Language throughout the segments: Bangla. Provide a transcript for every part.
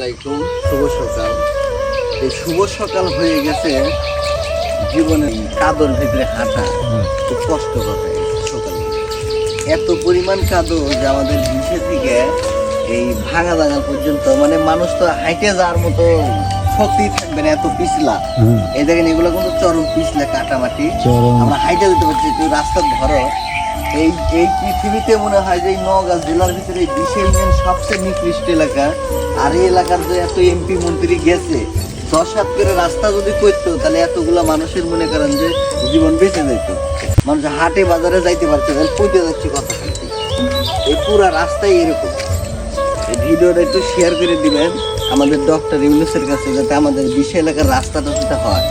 শুভ সকাল। এই শুভ সকাল হয়ে গেছে জীবনে কাদর ভিতরে হাঁটা খুব কষ্টকর হয়ে গেছে। সকালে এত পরিমাণ কাদর যে আমাদের বিছে থেকে এই ভাঙা জায়গা পর্যন্ত মানে মানুষ তো হাইটে যাওয়ার মতো শক্তি থাকবে না, এত পিছলা। এই দেখেন এগুলো কিন্তু চরম পিছলা, কাটামাটি। আমরা হাইটে যেতে পারছি, তুই রাস্তা ধরো। এই এই পৃথিবীতে মনে হয় যে এই নওগাঁ জেলার ভিতরে 20 ইউনিয়ন সবচেয়ে নিকৃষ্ট এলাকা। আর এই এলাকার যে এত এমপি মন্ত্রী গেছে, 10-7 করে রাস্তা যদি করতো তাহলে এতগুলা মানুষের মনে করেন যে জীবন বেঁচে যেত। মানুষ হাটে বাজারে যাইতে পারছে, কইতে যাচ্ছে কথা বলতে। এই পুরা রাস্তায় এরকম। এই ভিডিওটা একটু শেয়ার করে দিবেন আমাদের ডক্টর ইউনুসের কাছে, যাতে আমাদের 20 এলাকার রাস্তাটা যেটা হয়।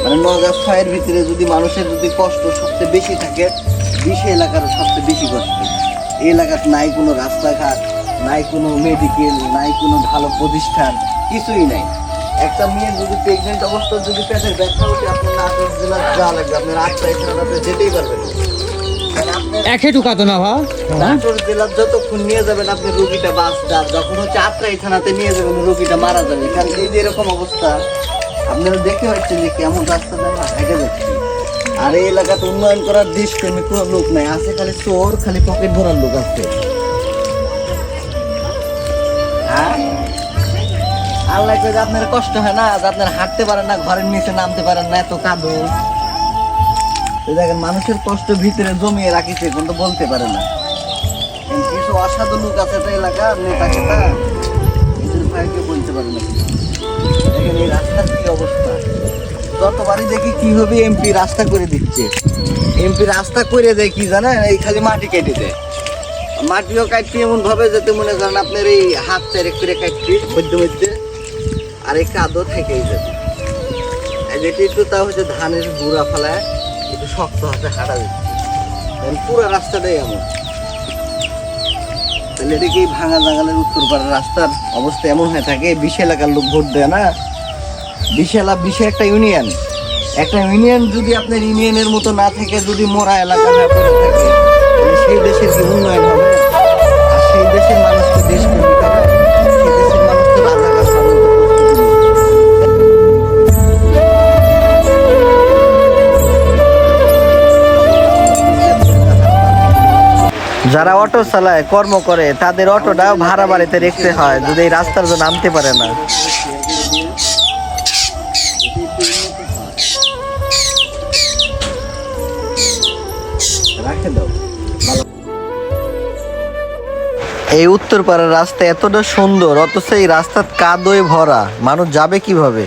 মানে নওগাঁ শহরের ভিতরে যদি মানুষের যদি কষ্ট সবচেয়ে বেশি থাকে, 20 এলাকার সবচেয়ে বেশি কষ্ট। এই এলাকার নাই কোনো রাস্তাঘাট, নাই কোনো মেডিকেল, নাই কোনো ভালো প্রতিষ্ঠান, কিছুই নাই। একটা মেয়ে যদি প্রেগনেন্ট অবস্থায় যদি পেটের ব্যথা উঠে, আপনার নাটোর জেলা যাওয়া লাগবে, আপনার 8টায় আপনি যেতেই পারবেন না। নাটোর জেলার যতক্ষণ নিয়ে যাবেন আপনি রোগীটা বাঁচটা, যখন হচ্ছে 8টায় থানাতে নিয়ে যাবেন রোগীটা মারা যাবে। কারণ এই যে এরকম অবস্থা আপনারা দেখতে পাচ্ছেন যে কেমন রাস্তা আমরা হেঁটে যাচ্ছি। আর এই এলাকাতে উন্নয়ন করার দেশপ্রেমিক কোনো লোক নাই, আছে খালি চোর, খালি পকেট ভরার লোক আছে। আল্লাহ কই যে আপনার কষ্ট হয় না, যে আপনার হাঁটতে পারেন না, ঘরের নিচে নামতে পারেন না, এত কাঁদো। দেখেন মানুষের কষ্ট ভিতরে জমিয়ে রাখিছে, কিন্তু বলতে পারে না। কিছু অসাধু লোক আছে তো এলাকার নেতা খেতা, এদের ভাইকে বলতে পারে না। দেখেন এই রাস্তার কি অবস্থা। যতবারই দেখি কি হবে এমপি রাস্তা করে দিচ্ছে। এমপি রাস্তা করে দেয় কি জানেন, এই খালি মাটি কেটে দেয়। মাটিও কাটছে এমন ভাবে যাতে মনে করেন আপনার এই হাত চারেক করে কাটছে মধ্যে মধ্যে, আর এই কাদো থেকেই যাবে। যেটি একটু তা হচ্ছে ধানের গুঁড়া ফেলায় একটু শক্ত হাতে হাঁটা দিচ্ছে, পুরো রাস্তাটাই এমন। তাহলে এটা কি ভাঙা জাঙ্গালের উত্তরপাড়ার রাস্তার অবস্থা এমন হয়ে থাকে? 20 এলাকার লোক ভোট দেয় না। 20 একটা ইউনিয়ন, একটা ইউনিয়ন যদি আপনার ইউনিয়নের মতো না থেকে যদি মোরা এলাকা না করে থাকে, তাহলে সেই দেশের কি উন্নয়ন হবে? আর সেই দেশের মানুষ তো দেশ প্রেমিক হবে, সেই দেশের মানুষ তো রাজাকার হবে। যারা অটো চালায়, কর্ম করে, তাদের অটোটা ভাড়া বাড়িতে রেখতে হয় যদি এই রাস্তার জন্য নামতে পারে না। এই উত্তরপাড়ার রাস্তা এতটা সুন্দর, অথচ এই রাস্তা কাদোয় ভরা, মানুষ যাবে কিভাবে?